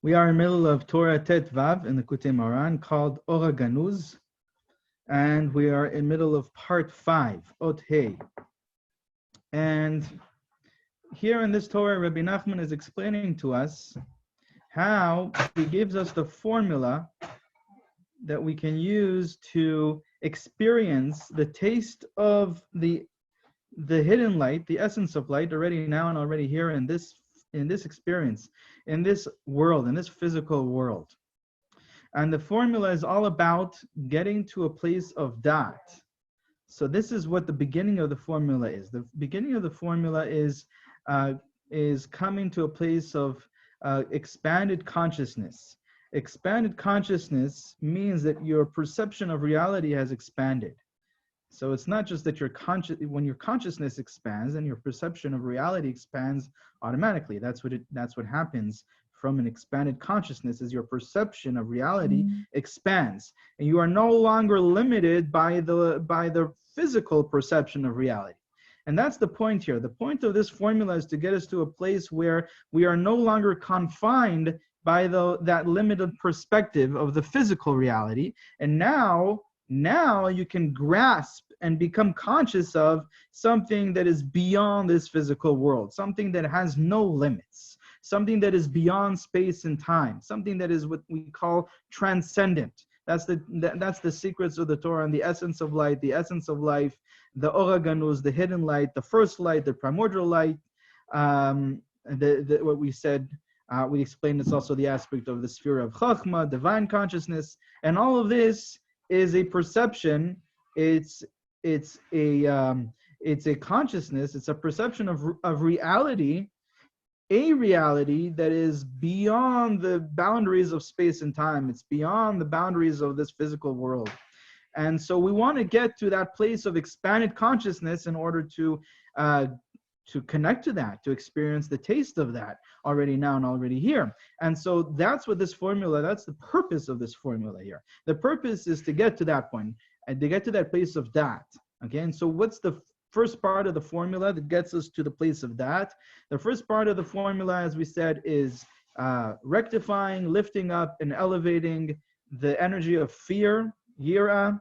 We are in the middle of Torah Tet Vav in the Likutey Moharan called Ohr HaGanuz, and we are in the middle of part 5, Ot Hey. And here in this Torah, Rabbi Nachman is explaining to us how he gives us the formula that we can use to experience the taste of the hidden light, the essence of light, already now and already here in this experience, in this world, in this physical world. And the formula is all about getting to a place of dat. So this is what the beginning of the formula is. The beginning of the formula is coming to a place of expanded consciousness. Expanded consciousness means that your perception of reality has expanded. So it's not just that when your consciousness expands and your perception of reality expands automatically. That's what happens from an expanded consciousness, is your perception of reality expands, and you are no longer limited by the physical perception of reality. And that's the point here. The point of this formula is to get us to a place where we are no longer confined by that limited perspective of the physical reality, and now you can grasp and become conscious of something that is beyond this physical world, something that has no limits, something that is beyond space and time, something that is what we call transcendent. That's the secrets of the Torah and the essence of light, the essence of life, the Ohr HaGanuz, the hidden light, the first light, the primordial light. What we said, we explained, it's also the aspect of the sphere of Chachma, divine consciousness, and all of this is a perception. It's a consciousness. It's a perception of reality, a reality that is beyond the boundaries of space and time. It's beyond the boundaries of this physical world. And so we want to get to that place of expanded consciousness in order to connect to that, to experience the taste of that already now and already here. And so that's what this formula, that's the purpose of this formula here. The purpose is to get to that point, and to get to that place of dat. Okay, and so what's the first part of the formula that gets us to the place of dat? The first part of the formula, as we said, is rectifying, lifting up, and elevating the energy of fear, yira,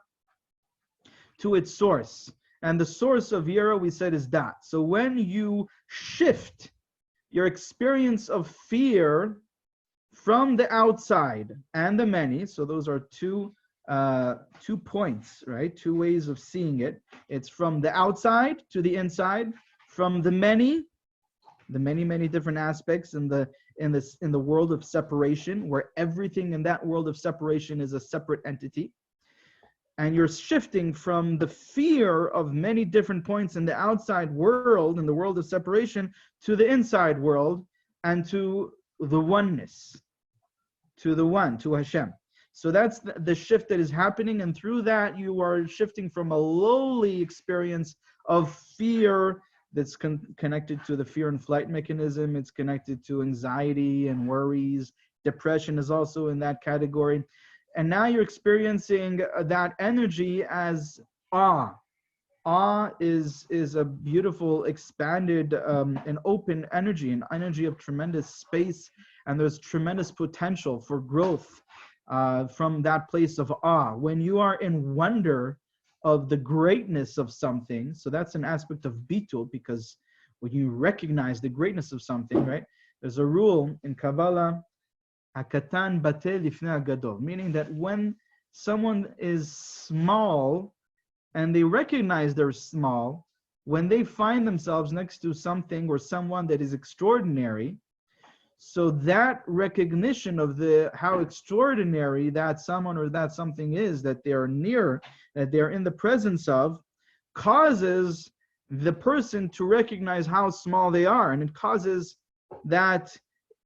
to its source. And the source of yira, we said, is dat. So when you shift your experience of fear from the outside and the many, so those are two points, right? Two ways of seeing it. It's from the outside to the inside, from the many different aspects in the world of separation, where everything in that world of separation is a separate entity. And you're shifting from the fear of many different points in the outside world, in the world of separation, to the inside world and to the oneness, to the one, to Hashem. So that's the shift that is happening, and through that you are shifting from a lowly experience of fear that's connected to the fear and flight mechanism. It's connected to anxiety and worries. Depression is also in that category. And now you're experiencing that energy as awe. Awe is a beautiful, expanded, and open energy, an energy of tremendous space, and there's tremendous potential for growth from that place of awe. When you are in wonder of the greatness of something, so that's an aspect of bitul, because when you recognize the greatness of something, right? There's a rule in Kabbalah, hakatan batel lifnei hagadol, meaning that when someone is small and they recognize they're small, when they find themselves next to something or someone that is extraordinary, so that recognition of how extraordinary that someone or that something is that they are near, that they're in the presence of, causes the person to recognize how small they are, and it causes that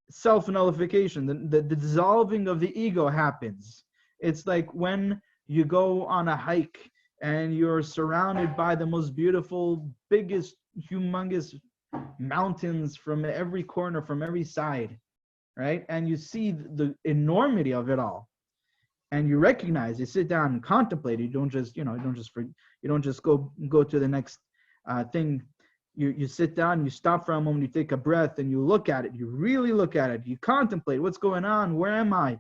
self-nullification. The dissolving of the ego happens. It's like when you go on a hike and you're surrounded by the most beautiful, biggest, humongous mountains from every corner, from every side, right? And you see the enormity of it all, and you recognize. You sit down and contemplate. You don't just go to the next thing you sit down, you stop for a moment, you take a breath, and you look at it. You really look at it. You contemplate what's going on. Where am I?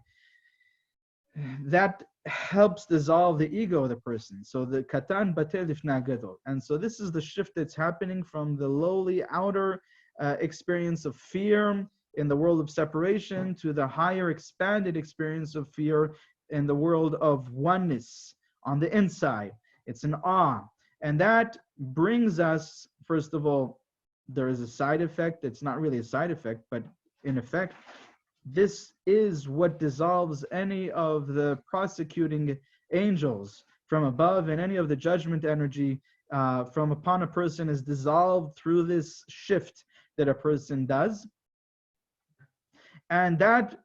That helps dissolve the ego of the person. So the katan batel lifnei gadol. And so this is the shift that's happening from the lowly outer experience of fear in the world of separation to the higher expanded experience of fear in the world of oneness on the inside. It's an awe. And that brings us, first of all, there is a side effect. It's not really a side effect, but in effect, this is what dissolves any of the prosecuting angels from above, and any of the judgment energy from upon a person is dissolved through this shift that a person does. And that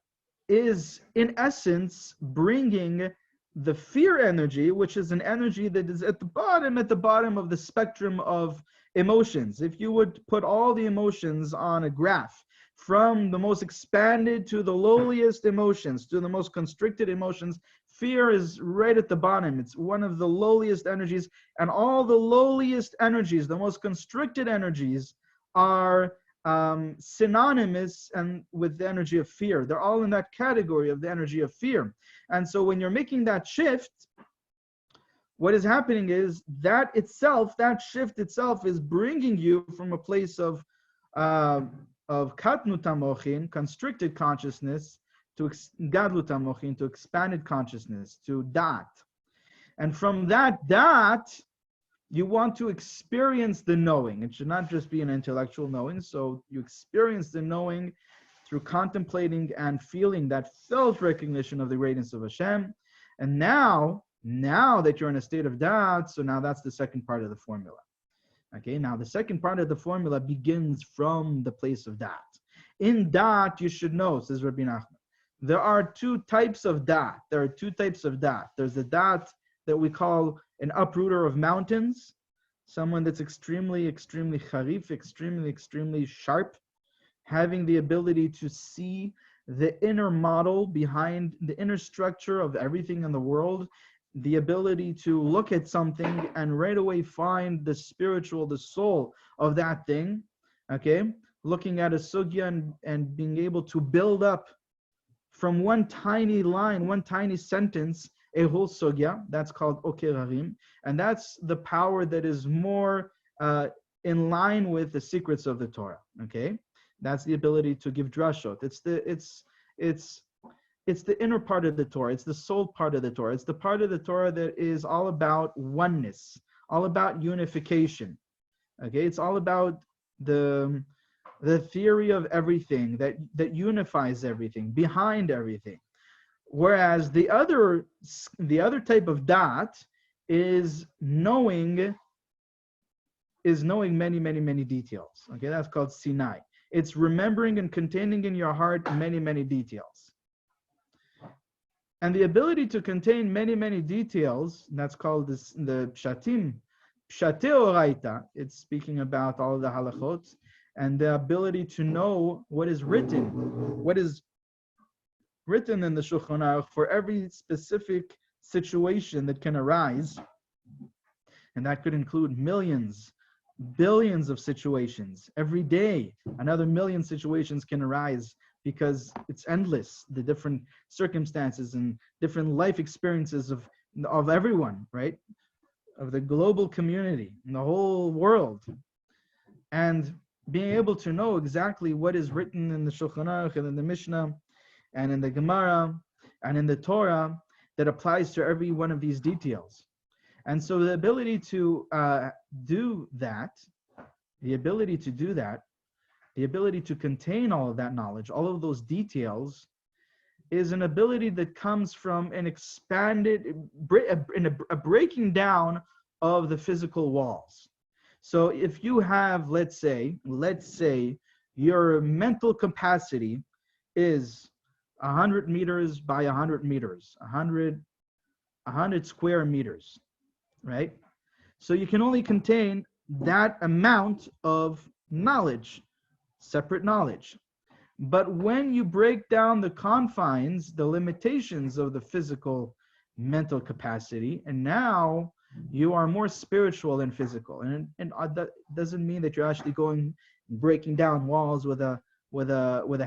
is, in essence, bringing the fear energy, which is an energy that is at the bottom of the spectrum of emotions. If you would put all the emotions on a graph, from the most expanded to the lowliest emotions, to the most constricted emotions, fear is right at the bottom. It's one of the lowliest energies, and all the lowliest energies, the most constricted energies, are synonymous and with the energy of fear. They're all in that category of the energy of fear. And so when you're making that shift, what is happening is that shift itself is bringing you from a place of katnut hamochin, constricted consciousness, to gadlut hamochin, to expanded consciousness, to dat. And from that dat, you want to experience the knowing. It should not just be an intellectual knowing. So you experience the knowing through contemplating and feeling that felt recognition of the greatness of Hashem. And now that you're in a state of dat, so now that's the second part of the formula. Okay, now the second part of the formula begins from the place of dat. In dat, you should know, says Rabbi Nachman, there are two types of dat. There's the dat that we call an uprooter of mountains, someone that's extremely, extremely charif, extremely sharp, having the ability to see the inner model behind the inner structure of everything in the world, the ability to look at something and right away find the spiritual, the soul of that thing, okay? Looking at a sugya and being able to build up from one tiny line, one tiny sentence, a whole sugya. That's called okerarim, and that's the power that is more in line with the secrets of the Torah. Okay, that's the ability to give drashot. It's the inner part of the Torah. It's the soul part of the Torah. It's the part of the Torah that is all about oneness, all about unification. Okay, it's all about the theory of everything that unifies everything, behind everything. Whereas the other type of dat is knowing many details. Okay, that's called Sinai. It's remembering and containing in your heart many details. And the ability to contain many details, that's called the pshatim, pshate oraita. It's speaking about all of the halachot, and the ability to know what is written in the Shulchan Aruch for every specific situation that can arise. And that could include millions, billions of situations. Every day, another million situations can arise because it's endless, the different circumstances and different life experiences of everyone, right? Of the global community, and the whole world. And being able to know exactly what is written in the Shulchan Aruch and in the Mishnah and in the Gemara and in the Torah that applies to every one of these details. And so the ability to do that, the ability to contain all of that knowledge, all of those details, is an ability that comes from an expanded, a breaking down of the physical walls. So if you have, let's say, your mental capacity is 100 meters by 100 meters, 100 square meters, right? So you can only contain that amount of knowledge, separate knowledge. But when you break down the confines, the limitations of the physical mental capacity, and now You are more spiritual than physical, and that doesn't mean that you're actually breaking down walls with a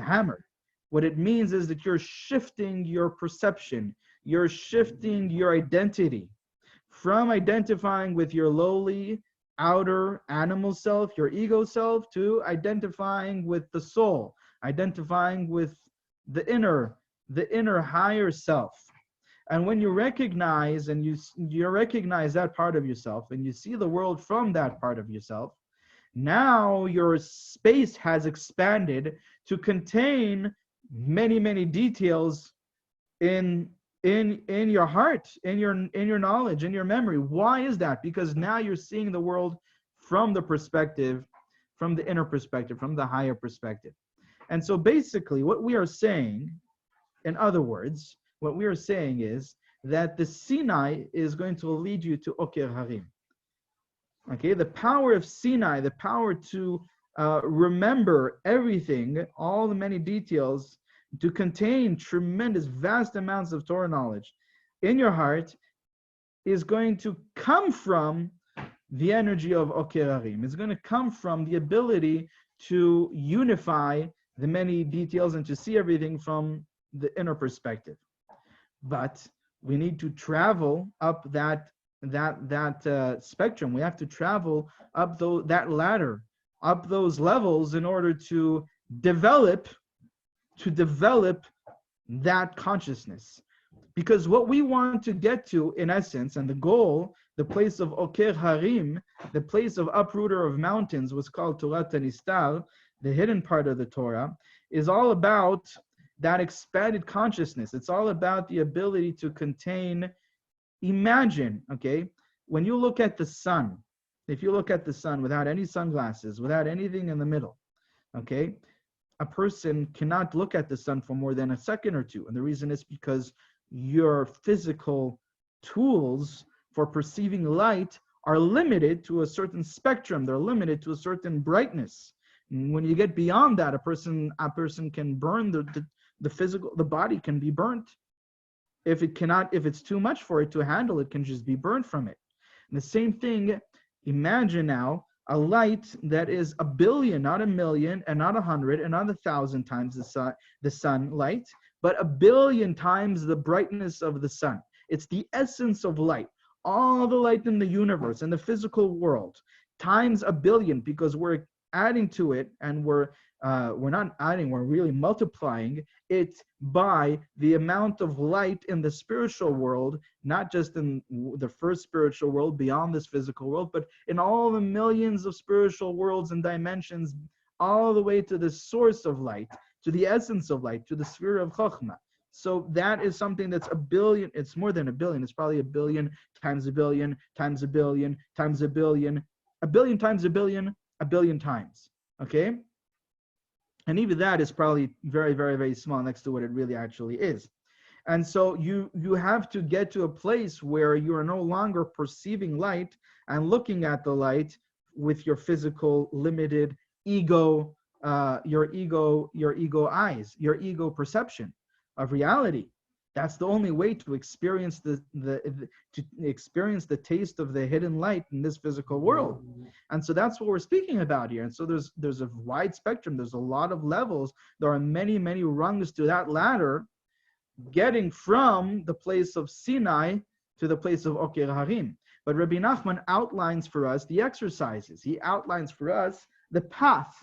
hammer. What it means is that you're shifting your perception, you're shifting your identity from identifying with your lowly outer animal self, your ego self, to identifying with the soul, identifying with the inner higher self. And when you recognize and you recognize that part of yourself, and you see the world from that part of yourself, now your space has expanded to contain many details in your heart, in your knowledge, in your memory. Why is that? Because now you're seeing the world from the perspective, from the inner perspective, from the higher perspective. And so basically what we are saying, in other words, what we are saying is that the Sinai is going to lead you to Ohr HaGanuz. Okay, the power of Sinai, the power to remember everything, all the many details, to contain tremendous, vast amounts of Torah knowledge in your heart, is going to come from the energy of Ohr HaGanuz. It's going to come from the ability to unify the many details and to see everything from the inner perspective. But we need to travel up that spectrum. We have to travel up that ladder, up those levels, in order to develop that consciousness. Because what we want to get to, in essence, and the goal, the place of Ohr HaGanuz, the place of uprooter of mountains, was called Torah Tanistar, the hidden part of the Torah, is all about that expanded consciousness. It's all about the ability to contain. Imagine, okay, when you look at the sun, if you look at the sun without any sunglasses, without anything in the middle, okay, a person cannot look at the sun for more than a second or two. And the reason is because your physical tools for perceiving light are limited to a certain spectrum. They're limited to a certain brightness. And when you get beyond that, a person can burn the body can be burnt. If it's too much for it to handle, it can just be burned from it. And the same thing, imagine now a light that is 1 billion, not 1 million, and not 100, and not 1,000 times the sunlight, but 1 billion times the brightness of the sun. It's the essence of light. All the light in the universe, in the physical world, times 1 billion, because we're adding to it, and we're not adding, we're really multiplying it by the amount of light in the spiritual world, not just in the first spiritual world beyond this physical world, but in all the millions of spiritual worlds and dimensions, all the way to the source of light, to the essence of light, to the sphere of Chokhmah. So that is something that's 1 billion, it's more than 1 billion, it's probably 1 billion times 1 billion times 1 billion times 1 billion, 1 billion times 1 billion, 1 billion times, okay? And even that is probably very small next to what it really actually is. And so you have to get to a place where you are no longer perceiving light and looking at the light with your physical limited ego, your ego eyes, your ego perception of reality. That's the only way to experience the taste of the hidden light in this physical world. And so that's what we're speaking about here. And so there's a wide spectrum. There's a lot of levels. There are many rungs to that ladder, getting from the place of Sinai to the place of Ohr HaGanuz. But Rabbi Nachman outlines for us the exercises. He outlines for us the path,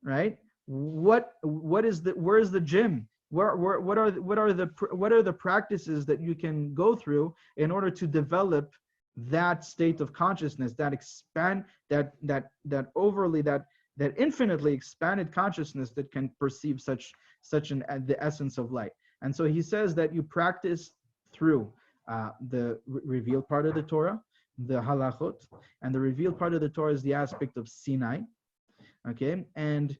right? Where is the gym? What are the practices that you can go through in order to develop that state of consciousness, that infinitely expanded consciousness that can perceive the essence of light? And so he says that you practice through the revealed part of the Torah, the halachot, and the revealed part of the Torah is the aspect of Sinai, okay? And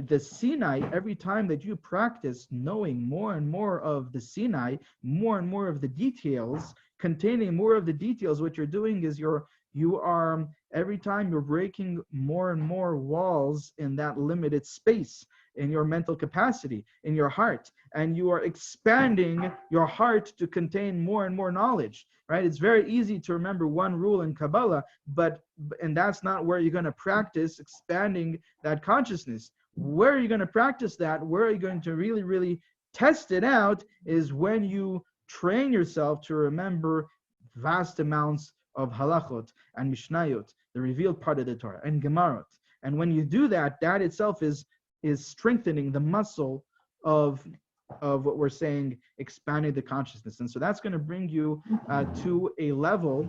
the Sinai, every time that you practice knowing more and more of the Sinai, more and more of the details, containing more of the details, what you're doing is you are every time you're breaking more and more walls in that limited space, in your mental capacity, in your heart, and you are expanding your heart to contain more and more knowledge, right? It's very easy to remember one rule in Kabbalah, and that's not where you're going to practice expanding that consciousness. Where are you going to practice that? Where are you going to really, really test it out is when you train yourself to remember vast amounts of halachot and mishnayot, the revealed part of the Torah, and gemarot. And when you do that, that itself is strengthening the muscle of what we're saying, expanding the consciousness. And so that's going to bring you to a level,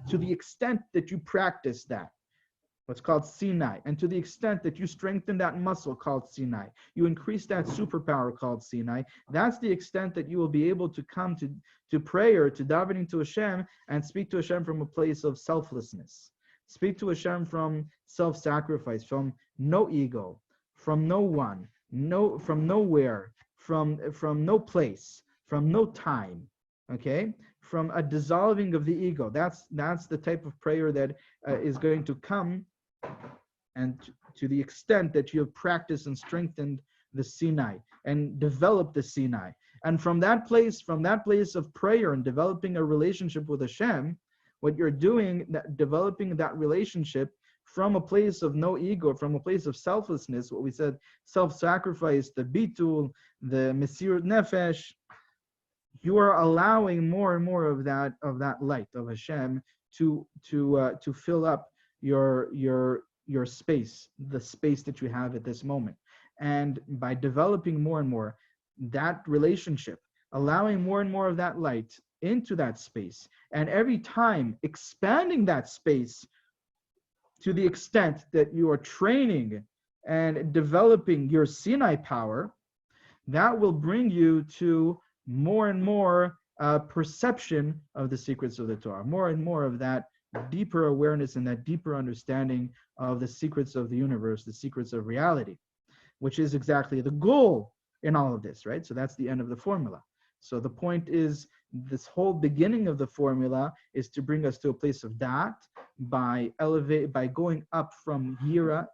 to the extent that you practice that, what's called Sinai, and to the extent that you strengthen that muscle called Sinai, you increase that superpower called Sinai, that's the extent that you will be able to come to prayer, to davening to Hashem, and speak to Hashem from a place of selflessness. Speak to Hashem from self-sacrifice, from no ego, from no one, from nowhere, from no place, from no time, okay? From a dissolving of the ego. That's the type of prayer that is going to come, and to the extent that you have practiced and strengthened the Sinai and developed the Sinai. And from that place of prayer and developing a relationship with Hashem, what you're doing, developing that relationship from a place of no ego, from a place of selflessness, what we said, self-sacrifice, the bitul, the mesirut nefesh, you are allowing more and more of that light of Hashem to fill up your space, the space that you have at this moment. And by developing more and more that relationship, allowing more and more of that light into that space, and every time expanding that space to the extent that you are training and developing your Sinai power, that will bring you to more and more perception of the secrets of the Torah, more and more of that deeper awareness and that deeper understanding of the secrets of the universe, the secrets of reality, which is exactly the goal in all of this, right? So that's the end of the formula. So the point is, this whole beginning of the formula is to bring us to a place of da'at by going up from yira,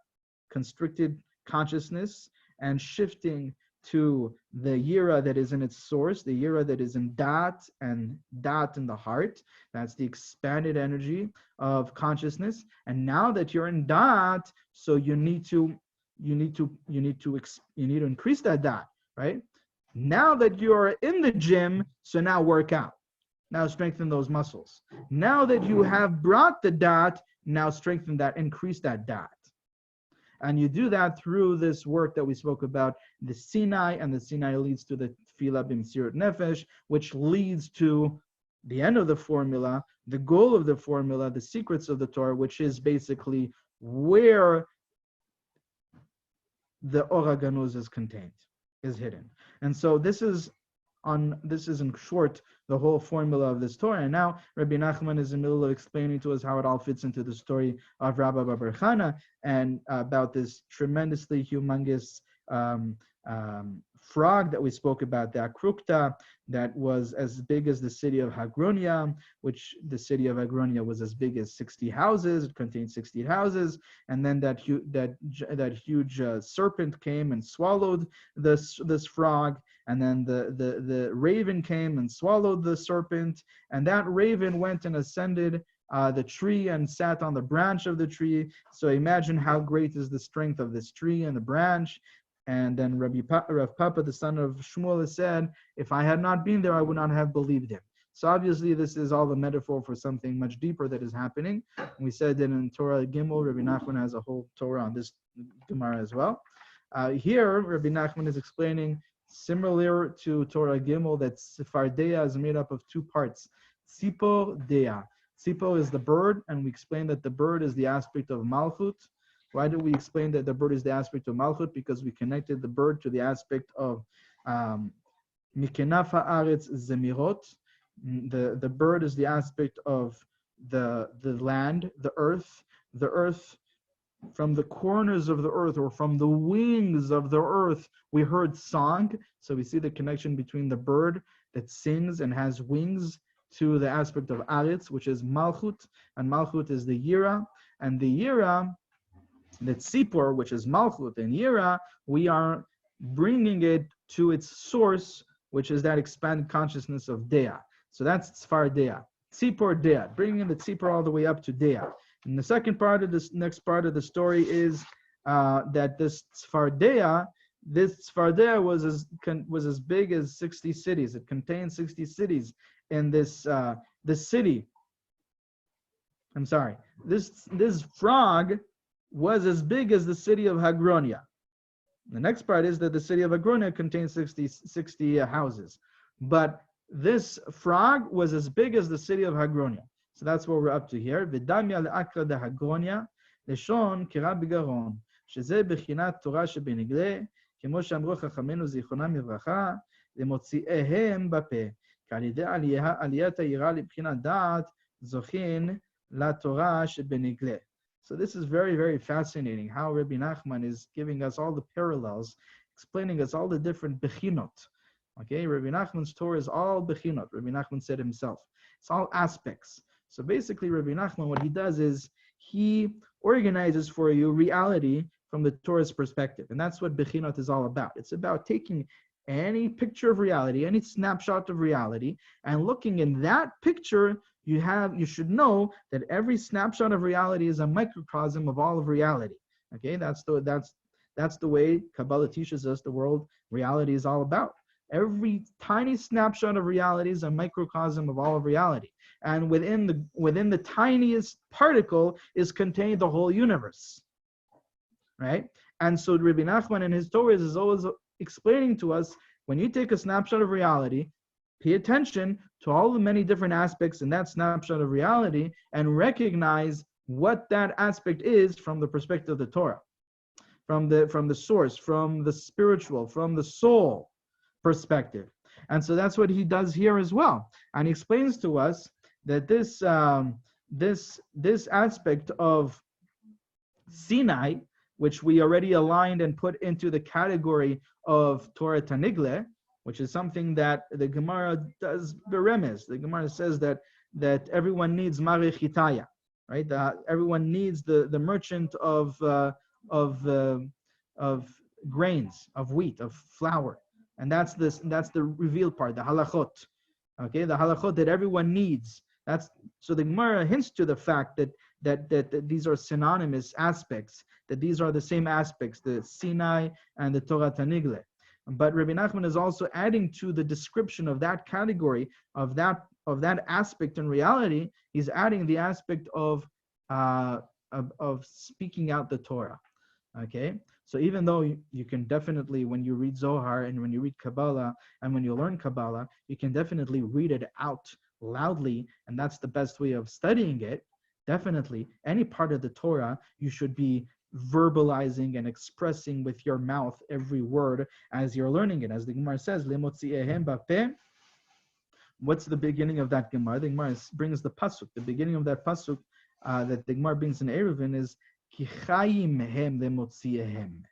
constricted consciousness, and shifting to the yira that is in its source, the yira that is in da'at, and da'at in the heart. That's the expanded energy of consciousness. And now that you're in da'at, so you need to increase that da'at, right? Now that you're in the gym, so now work out. Now strengthen those muscles. Now that you have brought the da'at, now strengthen that, increase that da'at. And you do that through this work that we spoke about, the Sinai, and the Sinai leads to the Tefillah b'Mesirut Nefesh, which leads to the end of the formula, the goal of the formula, the secrets of the Torah, which is basically where the Ohr HaGanuz is contained, is hidden. And so this is in short the whole formula of this Torah. And now Rabbi Nachman is in the middle of explaining to us how it all fits into the story of Rabbi Bar Chana and about this tremendously humongous frog that we spoke about, the Akrukta, that was as big as the city of Hagronia, which the city of Hagronia was as big as 60 houses. It contained 60 houses, and then that huge serpent came and swallowed this frog, and then the raven came and swallowed the serpent, and that raven went and ascended the tree and sat on the branch of the tree. So imagine how great is the strength of this tree and the branch. And then Rav Papa, the son of Shmuel, said, if I had not been there, I would not have believed him. So obviously this is all a metaphor for something much deeper that is happening. We said that in Torah Gimel, Rabbi Nachman has a whole Torah on this Gemara as well. Here, Rabbi Nachman is explaining, similar to Torah Gimel, that Sephardeya is made up of two parts. Tzipo Deya. Tzipo is the bird, and we explained that the bird is the aspect of Malchut. Why do we explain that the bird is the aspect of Malchut? Because we connected the bird to the aspect of Mikenaf ha'aretz zemirot. The bird is the aspect of the land, the earth. The earth, from the corners of the earth, or from the wings of the earth, we heard song. So we see the connection between the bird that sings and has wings to the aspect of Aretz, which is Malchut. And Malchut is the Yira. And the Yira, the Tzipor, which is Malchut and Yira, we are bringing it to its source, which is that expanded consciousness of Dea. So that's Tzfar Dea. Tzipor Dea, bringing the Tzipor all the way up to Dea. And the second part of this next part of the story is that this Tzfar Dea was as big as 60 cities. It contained 60 cities in this city. I'm sorry. This frog was as big as the city of Hagronia. The next part is that the city of Hagronia contains 60 houses. But this frog was as big as the city of Hagronia. So that's what we're up to here. V'damya le'akra de Hagronia, leshon kira b'garon, sheze b'chinat Torah shebenigre, כמו שאמרו חכמינו זיכרונם לברכה, למוציאיהם בפה, כעל ידי עליית היראה לבחינת דעת, זוכין לתורה שבנגלה. So this is very, very fascinating how Rabbi Nachman is giving us all the parallels, explaining us all the different bechinot. Okay, Rabbi Nachman's Torah is all bechinot. Rabbi Nachman said himself. It's all aspects. So basically, Rabbi Nachman, what he does is he organizes for you reality from the Torah's perspective. And that's what bechinot is all about. It's about taking any picture of reality, any snapshot of reality, and looking in that picture, you should know that every snapshot of reality is a microcosm of all of reality. Okay, that's the way Kabbalah teaches us the world reality is all about. Every tiny snapshot of reality is a microcosm of all of reality. And within the tiniest particle is contained the whole universe. Right? And so Rabbi Nachman in his Torah is always explaining to us, when you take a snapshot of reality, pay attention to all the many different aspects in that snapshot of reality and recognize what that aspect is from the perspective of the Torah, from the source, from the spiritual, from the soul perspective. And so that's what he does here as well. And he explains to us that this aspect of Sinai, which we already aligned and put into the category of Torah Tanigle, which is something that the Gemara does beremes. The Gemara says that everyone needs Marich Hitaya, right? Everyone needs the merchant of grains, of wheat, of flour, and that's the revealed part, the halachot. Okay, the halachot that everyone needs. So the Gemara hints to the fact that these are synonymous aspects, that these are the same aspects, the Sinai and the Torah Tanigle. But Rabbi Nachman is also adding to the description of that category, of that aspect in reality, he's adding the aspect of speaking out the Torah. Okay? So even though you can definitely, when you read Zohar and when you read Kabbalah and when you learn Kabbalah, you can definitely read it out loudly, and that's the best way of studying it. Definitely, any part of the Torah, you should be verbalizing and expressing with your mouth every word as you're learning it. As the Gemara says, Lemotzi'ehem bapeh. What's the beginning of that Gemara? The Gemara brings the pasuk. The beginning of that pasuk that the Gemara brings in Eruvin is Ki chayim hem lemotzi'ehem.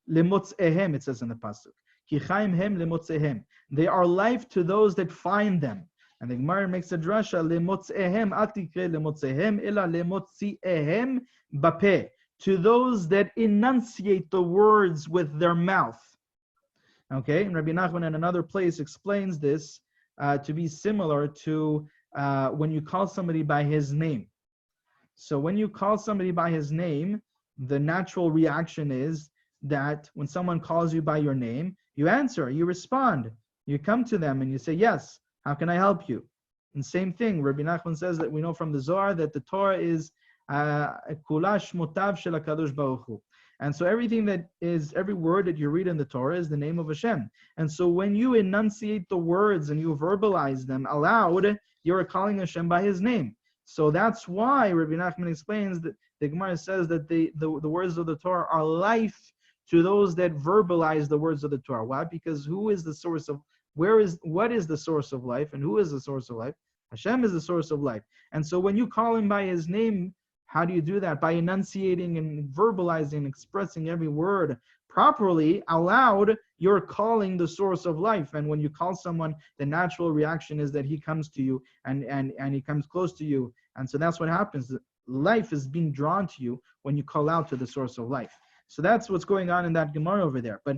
Lemotzehem, it says in the pasuk. Ki chayim hem lemotzehem. They are life to those that find them. And the Gemara makes a drasha, lemotzehem atikre lemotzehem ela lemotzi'ehem bapeh. To those that enunciate the words with their mouth. Okay, and Rabbi Nachman in another place explains this to be similar to when you call somebody by his name. So when you call somebody by his name, the natural reaction is that when someone calls you by your name, you answer, you respond, you come to them and you say, yes, how can I help you? And same thing, Rabbi Nachman says that we know from the Zohar that the Torah is kulash motav shel HaKadosh Baruch Hu. And so everything that is, every word that you read in the Torah is the name of Hashem. And so when you enunciate the words and you verbalize them aloud, you're calling Hashem by his name. So that's why Rabbi Nachman explains that the Gemara says that the words of the Torah are life to those that verbalize the words of the Torah. Why? Because who is the source of, what is the source of life and who is the source of life? Hashem is the source of life. And so when you call him by his name, how do you do that? By enunciating and verbalizing, expressing every word properly, aloud, you're calling the source of life. And when you call someone, the natural reaction is that he comes to you and he comes close to you. And so that's what happens. Life is being drawn to you when you call out to the source of life. So that's what's going on in that Gemara over there. But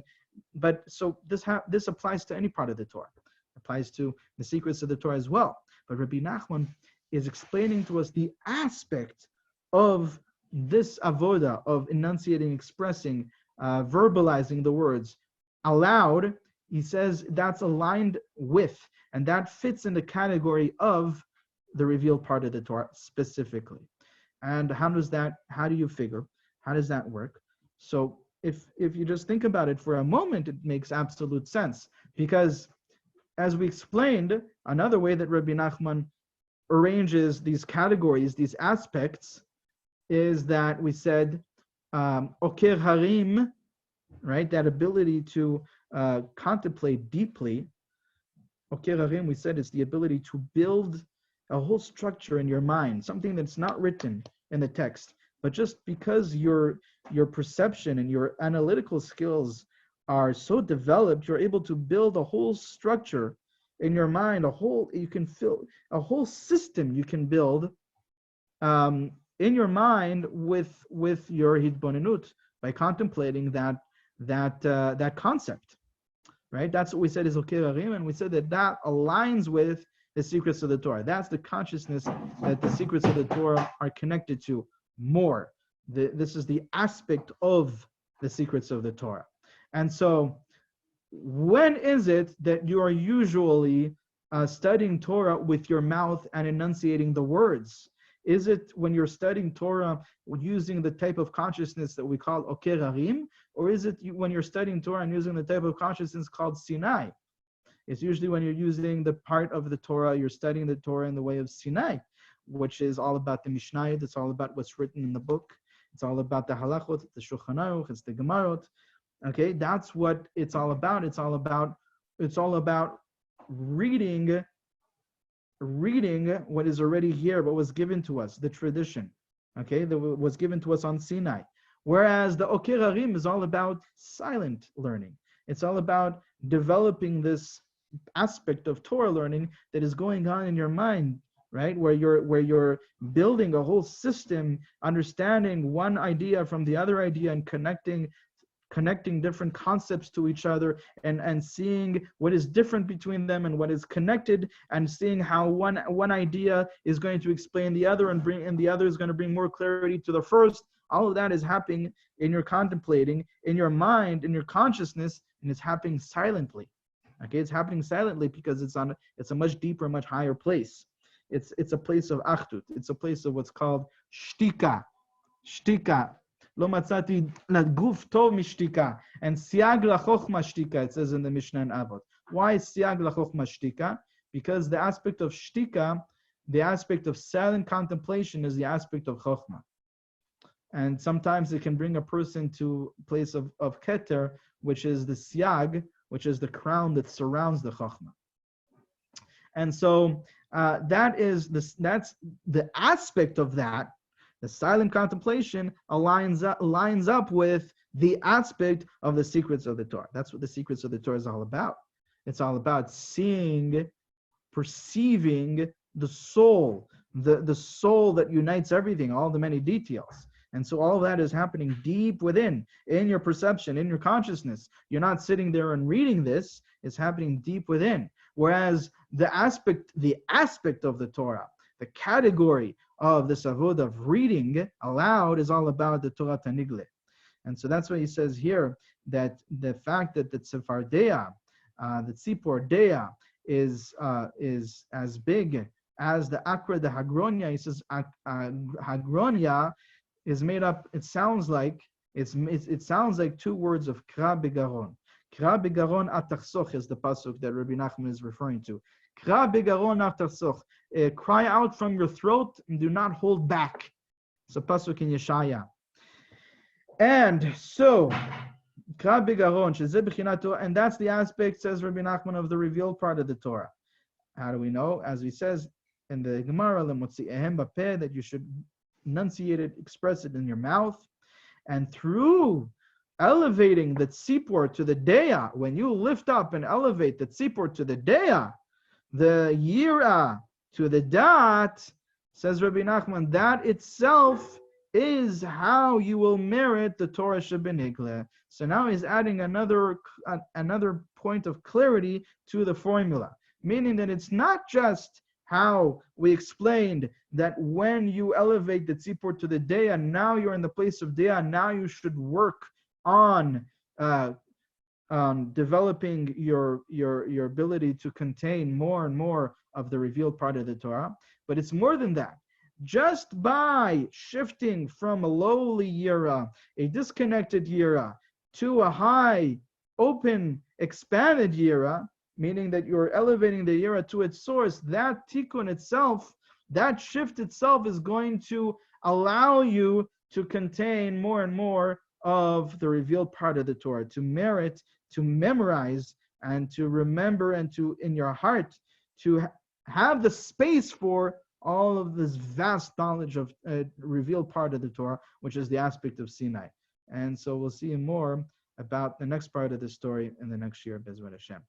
so this applies to any part of the Torah. It applies to the secrets of the Torah as well. But Rabbi Nachman is explaining to us the aspect of this avoda of enunciating, expressing, verbalizing the words aloud. He says that's aligned with, and that fits in the category of the revealed part of the Torah specifically. And how do you figure? How does that work? So if you just think about it for a moment, it makes absolute sense. Because as we explained, another way that Rabbi Nachman arranges these categories, these aspects, is that we said, Ohr Harim, right? That ability to contemplate deeply. Ohr Harim, we said, is the ability to build a whole structure in your mind, something that's not written in the text, but just because your perception and your analytical skills are so developed, you're able to build a whole structure in your mind, a whole system you can build in your mind with your hitbonenut, by contemplating that concept, right? That's what we said is Ohr Harim, and we said that aligns with the secrets of the Torah. That's the consciousness that the secrets of the Torah are connected to more. This is the aspect of the secrets of the Torah. And so, when is it that you are usually studying Torah with your mouth and enunciating the words? Is it when you're studying Torah using the type of consciousness that we call Ohr Harim, or is it when you're studying Torah and using the type of consciousness called Sinai? It's usually when you're using the part of the Torah, you're studying the Torah in the way of Sinai, which is all about the Mishnayot. It's all about what's written in the book. It's all about the halachot, the Shulchan Aruch, it's the Gemarot. Okay, that's what it's all about. It's all about reading what is already here, what was given to us, the tradition. Okay, that was given to us on Sinai. Whereas the Ohr Harim is all about silent learning. It's all about developing this aspect of Torah learning that is going on in your mind, right? Where you're building a whole system, understanding one idea from the other idea, and connecting different concepts to each other, and seeing what is different between them and what is connected, and seeing how one idea is going to explain the other, and the other is going to bring more clarity to the first. All of that is happening in your contemplating, in your mind, in your consciousness, and it's happening silently. Okay, it's happening silently because it's a much deeper, much higher place. It's a place of achdut. It's a place of what's called shtika. Shtika. Lo matzati guf tov mishtika. And siag lachochma shtika, it says in the Mishnah and Avot. Why siag lachochma shtika? Because the aspect of shtika, the aspect of silent contemplation, is the aspect of chochma. And sometimes it can bring a person to a place of keter, which is the siag, which is the crown that surrounds the chochma. And so that's the aspect of that. The silent contemplation lines up with the aspect of the secrets of the Torah. That's what the secrets of the Torah is all about. It's all about seeing, perceiving the soul, the soul that unites everything, all the many details. And so all of that is happening deep within, in your perception, in your consciousness. You're not sitting there and reading this. It's happening deep within. Whereas the aspect of the Torah, the category of this avodah of reading aloud, is all about the Torah Tanigle. And so that's why he says here that the fact that the Tzefardea, the Tzipor Dea, is as big as the Akra, the Hagronia. He says Hagronia is made up. It sounds like two words of Kra Begaron. Kra Begaron Atachsoch is the pasuk that Rabbi Nachman is referring to. Kra Begaron Atachsoch. Cry out from your throat and do not hold back. It's a pasuk in Yeshaya. And so, Kra Begaron Shezeh B'chinat Torah, and that's the aspect, says Rabbi Nachman, of the revealed part of the Torah. How do we know? As he says in the Gemara, Lemotzi'ehem Bapeh, that you should enunciate it, express it in your mouth, and through elevating the tzipor to the dea, when you lift up and elevate the tzipor to the dea, the yira to the dat, says Rabbi Nachman, that itself is how you will merit the Torah Shebenigle. So now he's adding another point of clarity to the formula, meaning that it's not just how we explained that when you elevate the tzipor to the Dea, now you're in the place of Dea, now you should work on developing your ability to contain more and more of the revealed part of the Torah. But it's more than that. Just by shifting from a lowly yira, a disconnected yira, to a high, open, expanded yira, meaning that you're elevating the yira to its source, that tikkun itself, that shift itself is going to allow you to contain more and more of the revealed part of the Torah, to merit, to memorize, and to remember, and to, in your heart, to have the space for all of this vast knowledge of revealed part of the Torah, which is the aspect of Sinai. And so we'll see more about the next part of the story in the next year, Bezrat Hashem.